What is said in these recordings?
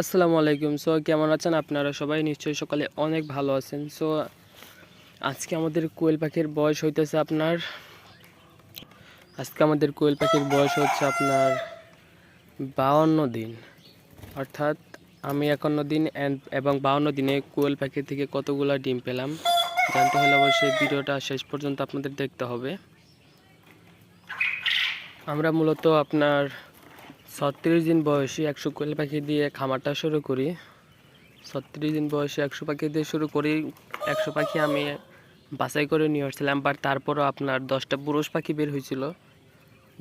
আসসালামু আলাইকুম। কেমন আছেন আপনারা সবাই? নিশ্চয়ই সকালে অনেক ভালো আছেন। আজকে আমাদের কোয়েল পাখির বয়স হইতেছে আপনার আজকে আমাদের কোয়েল পাখির বয়স হচ্ছে আপনার 52 দিন। অর্থাৎ আমি 51 দিন এবং 52 দিনে কোয়েল পাখি থেকে কতগুলা ডিম পেলাম জানতে হলে অবশ্যই ভিডিওটা শেষ পর্যন্ত আপনাদের দেখতে হবে। আমরা মূলত আপনার 36 দিন বয়সী 100 কোয়েল পাখি দিয়ে খামারটা শুরু করি। 36 দিন বয়সে 100 পাখি দিয়ে শুরু করি। 100 পাখি আমি বাছাই করে নিয়ে আসছিলাম, বাট তারপরও আপনার 10টা পুরুষ পাখি বের হয়েছিল,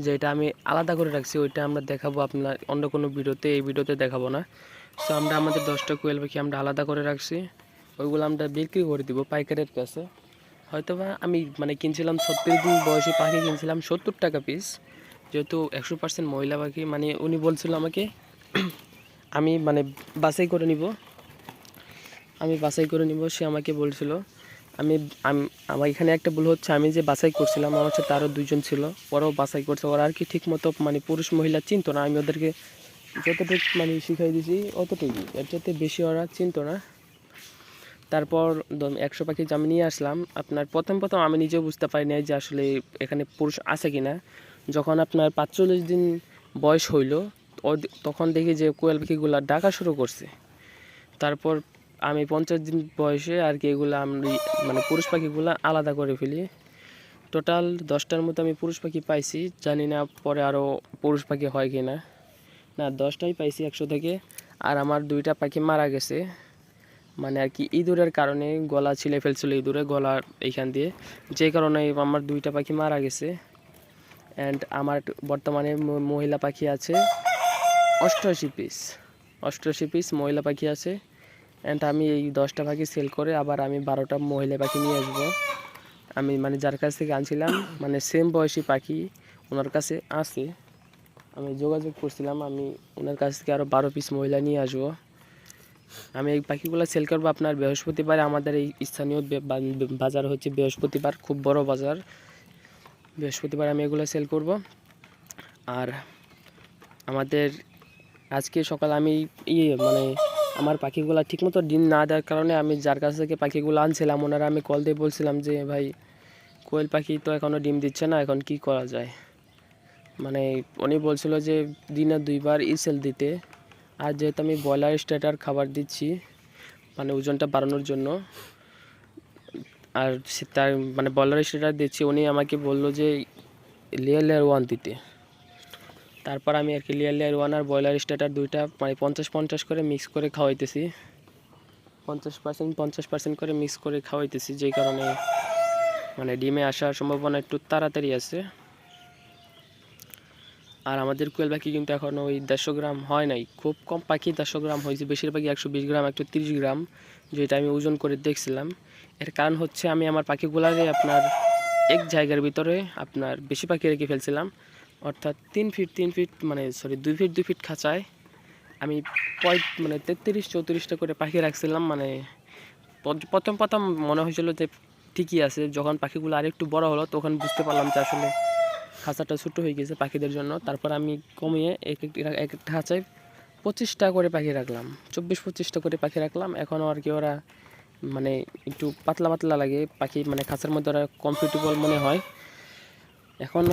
যেটা আমি আলাদা করে রাখছি। ওইটা আমরা দেখাবো আপনার অন্য কোনো ভিডিওতে, এই ভিডিওতে দেখাবো না। আমরা আমাদের 10টা কোয়েল পাখি আমরা আলাদা করে রাখছি, ওইগুলো আমরা বিক্রি করে দিব পাইকারের কাছে। হয়তোবা আমি কিনছিলাম 36 দিন বয়সী পাখি কিনছিলাম 70 টাকা পিস, যেহেতু 100% মহিলা পাখি। উনি বলছিল আমাকে আমি বাছাই করে নিব, সে আমাকে বলছিল। আমি আমার এখানে একটা ভুল হচ্ছে, আমি যে বাছাই করছিলাম আমার সাথে আরও দুইজন ছিল, ওরাও বাছাই করছে। ওরা আর কি ঠিক মতো পুরুষ মহিলা চিনতো না। আমি ওদেরকে যতটুকু শিখাই দিয়েছি অতটুকু, এর যাতে বেশি ওরা চিনতো না। তারপর 100 পাখি আমি নিয়ে আসলাম। আপনার প্রথম আমি নিজেও বুঝতে পারি নাই যে আসলে এখানে পুরুষ আছে কি না। যখন আপনার 45 দিন বয়স হইল তখন দেখি যে কোয়েল পাখিগুলো ডাকা শুরু করছে। তারপর আমি 50 দিন বয়সে আর কি এগুলো আমি পুরুষ পাখিগুলো আলাদা করে ফেলি। টোটাল 10টার মতো আমি পুরুষ পাখি পাইছি, জানি না পরে আরও পুরুষ পাখি হয় কি না। 10টাই পাইছি 100 থেকে। আর আমার 2টা পাখি মারা গেছে, আর কি ইঁদুরের কারণে গলা ছিলে ফেলছিল, ইঁদুরে গলা এইখান দিয়ে, যে কারণে আমার 2টা পাখি মারা গেছে। অ্যান্ড আমার বর্তমানে মহিলা পাখি আছে 88 পিস। 88 পিস মহিলা পাখি আছে। অ্যান্ড আমি এই 10টা পাখি সেল করে আবার আমি 12টা মহিলা পাখি নিয়ে আসবো। আমি যার কাছ থেকে আনছিলাম সেম বয়সী পাখি ওনার কাছে আছে, আমি যোগাযোগ করছিলাম। আমি ওনার কাছ থেকে আরও 12 পিস মহিলা নিয়ে আসবো। আমি এই পাখিগুলো সেল করবো আপনার বৃহস্পতিবার। আমাদের এই স্থানীয় বাজার হচ্ছে বৃহস্পতিবার, খুব বড় বাজার। বৃহস্পতিবার আমি এগুলো সেল করব। আর আমাদের আজকে সকালে আমি আমার পাখিগুলো ঠিকমতো ডিম না দেওয়ার কারণে আমি যার কাছ থেকে পাখিগুলো আনছিলাম ওনারা আমি কল দিয়ে বলছিলাম যে ভাই কোয়েল পাখি তো এখনও ডিম দিচ্ছে না, এখন কি করা যায়। উনি বলছিল যে দিনে 2বার ইসেল দিতে। আর যেহেতু আমি ব্রয়লার স্টার্টার খাবার দিচ্ছি ওজনটা বাড়ানোর জন্য, আর তার ব্রয়লার স্টার্টার দিচ্ছি, উনি আমাকে বললো যে লেয়ার 1 দিতে। তারপর আমি আর কি লেয়ার 1 আর ব্রয়লার স্টার্টার 2টা 50-50 করে মিক্স করে খাওয়াইতেছি। 50% করে মিক্স করে খাওয়াইতেছি, যেই কারণে ডিমে আসার সম্ভাবনা একটু তাড়াতাড়ি আছে। আর আমাদের কোয়েল পাখি কিন্তু এখন ওই 150 গ্রাম হয় নাই, খুব কম পাখি 150 গ্রাম হয়েছে, বেশিরভাগই 120 গ্রাম 130 গ্রাম, যেটা আমি ওজন করে দেখছিলাম। এর কারণ হচ্ছে আমি আমার পাখিগুলারে আপনার এক জায়গার ভিতরে আপনার বেশি পাখি রেখে ফেলছিলাম। অর্থাৎ 3 ফিট 2 ফিট 2 ফিট খাঁচায় আমি 33-34টা করে পাখি রাখছিলাম। প্রথম মনে হয়েছিল যে ঠিকই আছে, যখন পাখিগুলো আরেকটু বড় হলো তখন বুঝতে পারলাম যে আসলে খাঁচাটা ছোটো হয়ে গেছে পাখিদের জন্য। তারপর আমি কমিয়ে এক একটা খাঁচায় 25টা করে পাখি রাখলাম, 24-25টা করে পাখি রাখলাম। এখনও আর কি ওরা একটু পাতলা পাতলা লাগে পাখি, খাঁচার মধ্যে ওরা কমফোর্টেবল মনে হয়। এখন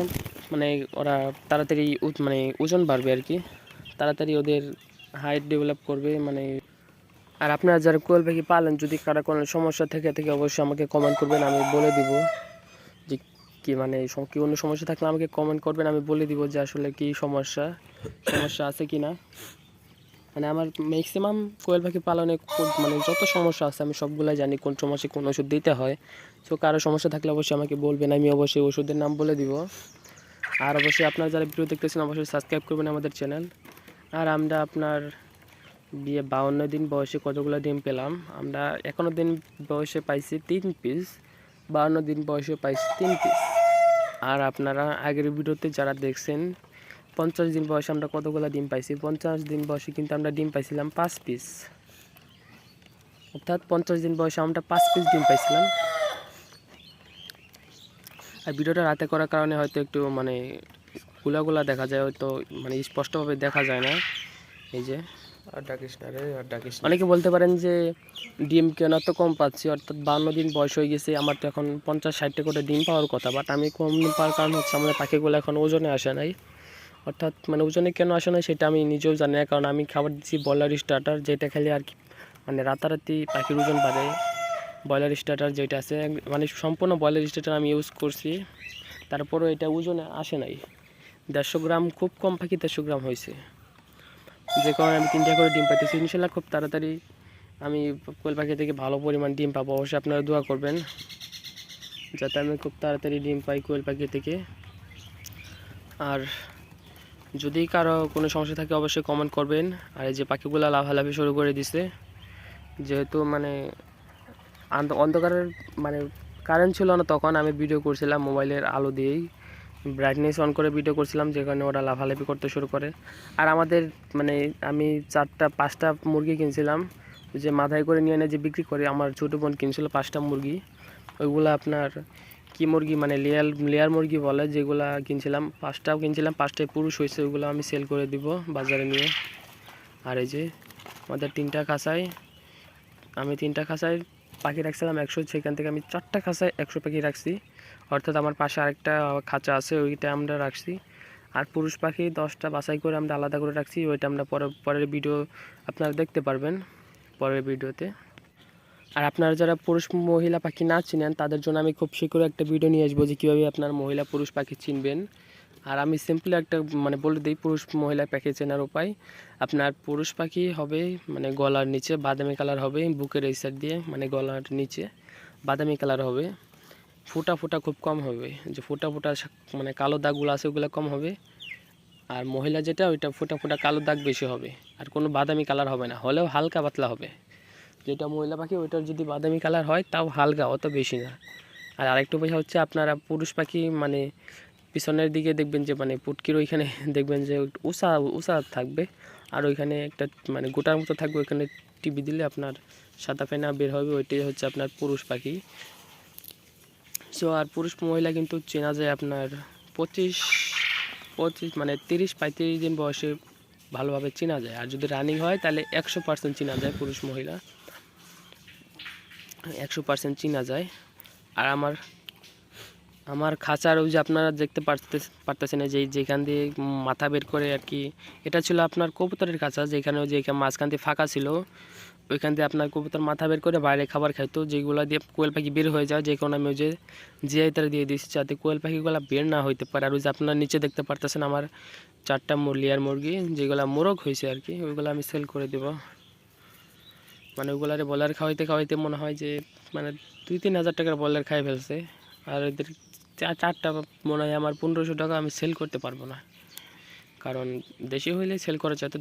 ওরা তাড়াতাড়ি ওজন বাড়বে আর কি, তাড়াতাড়ি ওদের হাইট ডেভেলপ করবে। আর আপনারা যারা কোয়েল পাখি পালেন, যদি কারো কোনো সমস্যা থেকে অবশ্যই আমাকে কমেন্ট করবেন, আমি বলে দিব যে কি কি কোনো সমস্যা থাকলে আমাকে কমেন্ট করবেন, আমি বলে দিব যে আসলে কি সমস্যা আছে কি না। আমার ম্যাক্সিমাম কোয়েল পাখি পালনে যত সমস্যা আছে আমি সবগুলাই জানি, কোন সমস্যায় কোন ওষুধ দিতে হয়। কারো সমস্যা থাকলে অবশ্যই আমাকে বলবেন, আমি অবশ্যই ওষুধের নাম বলে দিব। আর অবশ্যই আপনারা যারা ভিডিও দেখতেছেন অবশ্যই সাবস্ক্রাইব করবেন আমাদের চ্যানেল। আর আমরা আপনার 52 দিন বয়সে কতগুলো ডিম পেলাম, আমরা 51 দিন বয়সে পাইছি 3 পিস, 52 দিন বয়সে পাইছি 3 পিস। আর আপনারা আগের ভিডিওতে যারা দেখছেন 50 দিন বয়সে আমরা কতগুলো ডিম পাইছি, 50 দিন বয়সে কিন্তু আমরা ডিম পাইছিলাম 5 পিস। অর্থাৎ 50 দিন বয়সে আমরা 5 পিস ডিম পাইছিলাম। আর ভিডিওটা রাতে করার কারণে হয়তো একটু গুলা দেখা যায়, হয়তো স্পষ্টভাবে দেখা যায় না। এই যে আর ডাকিস না রে, আর ডাকিস না। অনেকে বলতে পারেন যে ডিম কেন এত কম পাচ্ছি, অর্থাৎ 52 দিন বয়স হয়ে গেছে, আমার তো এখন 50-60টা করে ডিম পাওয়ার কথা, বাট আমি কম ডিম পাওয়ার কারণ হচ্ছে আমাদের পাখিগুলো এখন ওজনে আসে নাই। অর্থাৎ মানে ওজনে কেন আসে না সেটা আমি নিজেও জানি না, কারণ আমি খাবার দিচ্ছি ব্রয়লার স্টার্টার, যেটা খেলে আর কি মানে রাতারাতি পাখির ওজন বাড়ে। ব্রয়লার স্টার্টার যেটা আছে মানে সম্পূর্ণ ব্রয়লার স্টার্টার আমি ইউজ করছি, তারপরও এটা ওজনে আসে নাই। 150 গ্রাম, খুব কম পাখি 150 গ্রাম হয়েছে, যে কারণে আমি 3টা করে ডিম পাইতেছি। ইনশাল্লাহ খুব তাড়াতাড়ি আমি কোয়েল পাখি থেকে ভালো পরিমাণ ডিম পাবো। অবশ্যই আপনারা দোয়া করবেন যাতে আমি খুব তাড়াতাড়ি ডিম পাই কোয়েল পাখি থেকে। আর যদি কারো কোনো সমস্যা থাকে অবশ্যই কমেন্ট করবেন। আর এই যে পাখিগুলো লাফালাফি শুরু করে দিছে, যেহেতু মানে অন্ধকারের মানে কারেন্ট ছিল না, তখন আমি ভিডিও করছিলাম মোবাইলের আলো দিয়েই, ব্রাইটনেস অন করে ভিডিও করছিলাম, যেখানে ওরা লাফালাফি করতে শুরু করে। আর আমাদের মানে আমি 4-5টা মুরগি কিনছিলাম, যে মাথায় করে নিয়ে এনে যে বিক্রি করে, আমার ছোটো বোন কিনছিল 5টা মুরগি। ওইগুলো আপনার কি মুরগি মানে লেয়ার মুরগি বলে, যেগুলা কিনছিলাম 5টাও কিনছিলাম, 5টাই পুরুষ হয়েছে, ওইগুলো আমি সেল করে দিব বাজারে নিয়ে। আর এই যে আমাদের 3টা খাঁচায় আমি 3টা খাঁচায় পাখি রাখছিলাম 100, সেখান থেকে আমি 4টা খাঁচায় 100 পাখি রাখছি। অর্থাৎ আমার পাশে আরেকটা খাঁচা আছে, ওইটা আমরা রাখছি। আর পুরুষ পাখি 10টা বাছাই করে আমরা আলাদা করে রাখছি, ওইটা আমরা পরের ভিডিও আপনারা দেখতে পারবেন পরের ভিডিওতে। আর আপনারা যারা পুরুষ মহিলা পাখি না চিনেন, তাদের জন্য আমি খুব শীঘ্রই একটা ভিডিও নিয়ে আসবো যে কীভাবে আপনার মহিলা পুরুষ পাখি চিনবেন। আর আমি সিম্পলি একটা মানে বলে দিই পুরুষ মহিলা পাখি চেনার উপায়। আপনার পুরুষ পাখি হবে মানে গলার নিচে বাদামি কালার হবে, বুকের এই সাইড দিয়ে মানে গলার নিচে বাদামি কালার হবে, ফোঁটা ফোঁটা খুব কম হবে, যে ফোঁটা ফোঁটা মানে কালো দাগগুলো আছে ওগুলো কম হবে। আর মহিলা যেটা ওইটা ফোঁটা ফোঁটা কালো দাগ বেশি হবে, আর কোনো বাদামি কালার হবে না, হলেও হালকা পাতলা হবে। যেটা মহিলা পাখি ওইটার যদি বাদামি কালার হয় তাও হালকা, অত বেশি না। আর আরেকটু বিষয় হচ্ছে আপনারা পুরুষ পাখি মানে পিছনের দিকে দেখবেন যে মানে পুটকির ওইখানে দেখবেন যে উষা উষা থাকবে, আর ওইখানে একটা মানে গোটার মতো থাকবে, ওইখানে টিপি দিলে আপনার সাদা ফেনা বের হবে, ওইটাই হচ্ছে আপনার পুরুষ পাখি। সো আর পুরুষ মহিলা কিন্তু চেনা যায় আপনার 25 মানে 30-35 দিন বয়সে ভালোভাবে চেনা যায়। আর যদি রানিং হয় তাহলে 100% চেনা যায়, পুরুষ মহিলা 100% চেনা যায়। আর আমার খাঁচার ওই যে আপনারা দেখতে পারতেছেন যে যেখান দিয়ে মাথা বের করে আর কি, এটা ছিল আপনার কবুতরের খাঁচা, যেখানে ওই যে মাঝখান দিয়ে ফাঁকা ছিল, ওইখান দিয়ে আপনার কবুতর মাথা বের করে বাইরে খাবার খাইতো, যেগুলো দিয়ে কোয়েল পাখি বের হয়ে যায়, যে কারণে আমি ওই যে জিআই দিয়ে দিয়েছি যাতে কোয়েল পাখিগুলো বের না হইতে পারে। আর ওই যে আপনার নিচে দেখতে পারতেছেন আমার 4টা লেয়ার মুরগি, যেগুলো মোরগ হয়েছে আর কি, ওইগুলো আমি সেল করে দেব। মানে ওইগুলারে বলার খাওয়াইতে খাওয়াইতে মনে হয় যে মানে 2-3 হাজার টাকার বলার খাই ফেলছে। আর এদের 4টা মনে হয় আমার 1500 টাকা আমি সেল করতে পারবো না, কারণ দেশি হইলে সেল করা যেত।